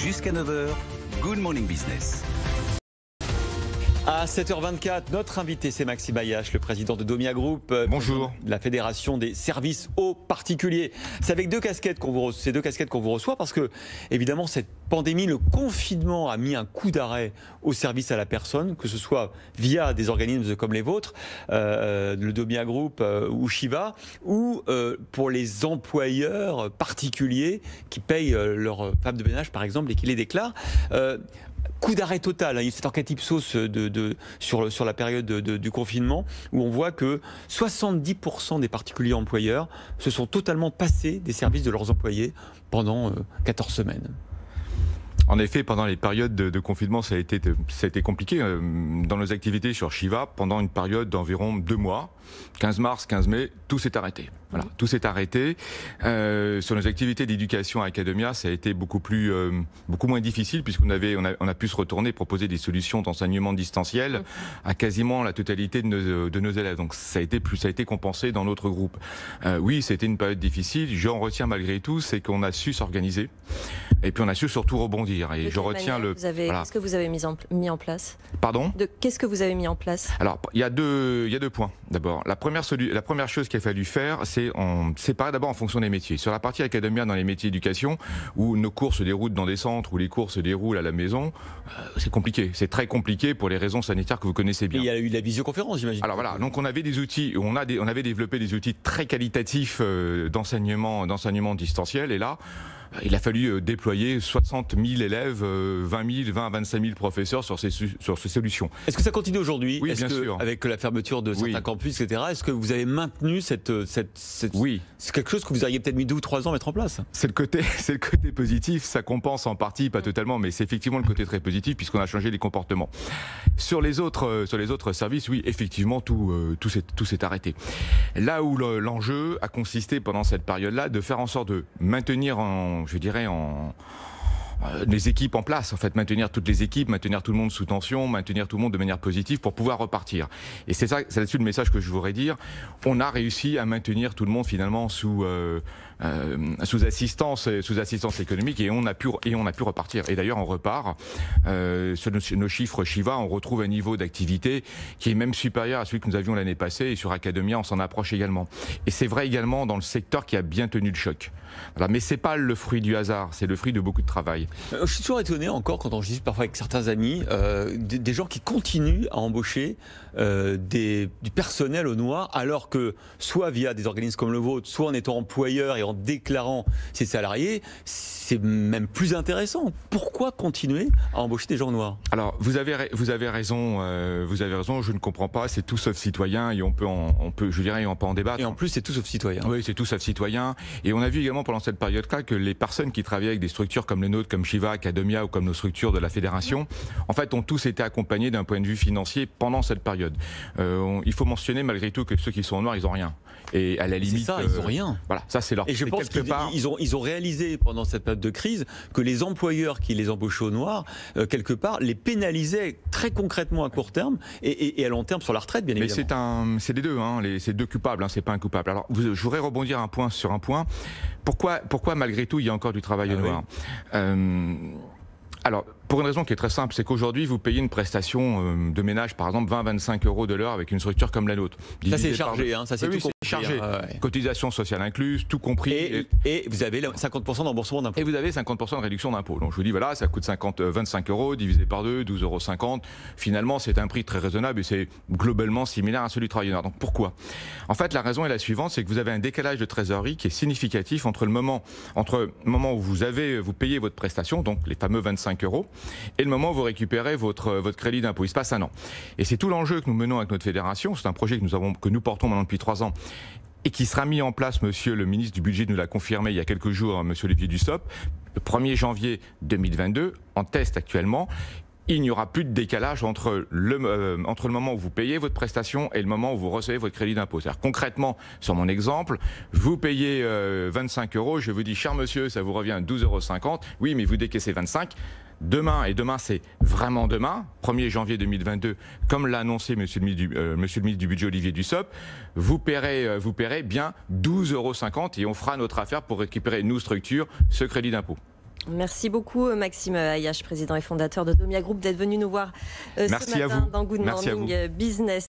Jusqu'à 9 h, Good Morning Business. À 7h24, notre invité, c'est Maxime Ayache, le président de Domia Group. Bonjour. De la Fédération des services aux particuliers. C'est avec ces deux casquettes qu'on vous reçoit parce que, évidemment, cette pandémie, le confinement a mis un coup d'arrêt au service à la personne, que ce soit via des organismes comme les vôtres, le Domia Group ou Shiva, ou pour les employeurs particuliers qui payent leurs femmes de ménage, par exemple, et qui les déclarent. Coup d'arrêt total, hein. C'est enquête Ipsos sur la période du confinement où on voit que 70% des particuliers employeurs se sont totalement passés des services de leurs employés pendant 14 semaines. En effet, pendant les périodes de confinement, ça a été compliqué. Dans nos activités sur Shiva, pendant une période d'environ 2 mois, 15 mars, 15 mai, tout s'est arrêté. Voilà, tout s'est arrêté. Sur nos activités d'éducation à Academia, ça a été beaucoup moins difficile puisqu'on a pu se retourner, proposer des solutions d'enseignement distanciel à quasiment la totalité de nos élèves. Donc ça a été compensé dans notre groupe. Oui, c'était une période difficile. J'en retiens malgré tout, c'est qu'on a su s'organiser et puis on a su surtout rebondir. Et je retiens Qu'est-ce que vous avez mis en place? Pardon? Qu'est-ce que vous avez mis en place? Alors, il y a deux points. D'abord, la première chose qu'il a fallu faire, c'est séparer d'abord en fonction des métiers. Sur la partie Academia, dans les métiers d'éducation, où nos cours se déroulent dans des centres, où les cours se déroulent à la maison, c'est compliqué. C'est très compliqué pour les raisons sanitaires que vous connaissez bien. Et il y a eu la visioconférence, j'imagine. Alors voilà, donc on avait des outils, on avait développé des outils très qualitatifs d'enseignement distanciel, et là, il a fallu déployer 60 000 élèves, 20 à 25 000 professeurs sur ces solutions. Est-ce que ça continue aujourd'hui? Oui, bien sûr. Avec la fermeture de certains campus, etc., est-ce que vous avez maintenu cette... Oui. C'est quelque chose que vous auriez peut-être mis 2 ou 3 ans à mettre en place? C'est le côté positif, ça compense en partie, pas totalement, mais c'est effectivement le côté très positif puisqu'on a changé les comportements. Sur les autres services, oui, effectivement, tout s'est arrêté. Là où l'enjeu a consisté pendant cette période-là de faire en sorte de maintenir les équipes en place, en fait, maintenir toutes les équipes, maintenir tout le monde sous tension, maintenir tout le monde de manière positive pour pouvoir repartir. Et c'est là-dessus le message que je voudrais dire. On a réussi à maintenir tout le monde finalement sous assistance économique et on a pu repartir. Et d'ailleurs, on repart. Sur nos chiffres Shiva, on retrouve un niveau d'activité qui est même supérieur à celui que nous avions l'année passée. Et sur Academia, on s'en approche également. Et c'est vrai également dans le secteur qui a bien tenu le choc. Voilà. Mais c'est pas le fruit du hasard, c'est le fruit de beaucoup de travail. Je suis toujours étonné encore quand on discute parfois avec certains amis, des gens qui continuent à embaucher du personnel au noir, alors que soit via des organismes comme le vôtre, soit en étant employeur et en déclarant ses salariés, c'est même plus intéressant. Pourquoi continuer à embaucher des gens noirs? Alors, vous avez raison. Je ne comprends pas. C'est tout sauf citoyen et on peut en débattre. Et en plus, c'est tout sauf citoyen. Oui, c'est tout sauf citoyen. Et on a vu également pendant cette période-là que les personnes qui travaillaient avec des structures comme les nôtres, comme Shiva, Academia ou comme nos structures de la fédération, en fait, ont tous été accompagnés d'un point de vue financier pendant cette période. Il faut mentionner malgré tout que ceux qui sont noirs, ils n'ont rien. Et à la limite, c'est ça, ils n'ont rien. Voilà, ça c'est leur. Et je pense qu'ils ont réalisé pendant cette période de crise que les employeurs qui les embauchaient au noir, quelque part, les pénalisaient très concrètement à court terme et à long terme sur la retraite, bien évidemment. Mais c'est les deux, c'est deux coupables, c'est pas un coupable. Alors, je voudrais rebondir sur un point. Pourquoi malgré tout il y a encore du travail au noir? Alors, pour une raison qui est très simple, c'est qu'aujourd'hui, vous payez une prestation de ménage, par exemple, 20-25 € de l'heure avec une structure comme la nôtre. Ça, c'est chargé, ça, c'est tout compris. Chargé. Cotisation sociale incluse, tout compris. Et vous avez 50% de remboursement d'impôts. Et vous avez 50% de réduction d'impôts. Donc, je vous dis, voilà, ça coûte 25 € divisé par 2, 12,50 €. Finalement, c'est un prix très raisonnable et c'est globalement similaire à celui du travail noir. Donc, pourquoi? En fait, la raison est la suivante, c'est que vous avez un décalage de trésorerie qui est significatif entre le moment où vous payez votre prestation, donc les fameux 25 €, et le moment où vous récupérez votre crédit d'impôt. Il se passe un an. Et c'est tout l'enjeu que nous menons avec notre fédération. C'est un projet que nous portons maintenant depuis 3 ans et qui sera mis en place, monsieur le ministre du Budget nous l'a confirmé il y a quelques jours, monsieur Olivier Dussopt, le 1er janvier 2022, en test actuellement. Il n'y aura plus de décalage entre le moment où vous payez votre prestation et le moment où vous recevez votre crédit d'impôt. C'est-à-dire concrètement, sur mon exemple, vous payez 25 €, je vous dis, cher monsieur, ça vous revient à 12,50 €. Oui, mais vous décaissez 25. Demain, et demain c'est vraiment demain, 1er janvier 2022, comme l'a annoncé monsieur le ministre du Budget Olivier Dussopt, vous paierez bien 12,50 € et on fera notre affaire pour récupérer, nous structures, ce crédit d'impôt. Merci beaucoup Maxime Ayache, président et fondateur de Domia Group, d'être venu nous voir ce matin dans Good Morning Business.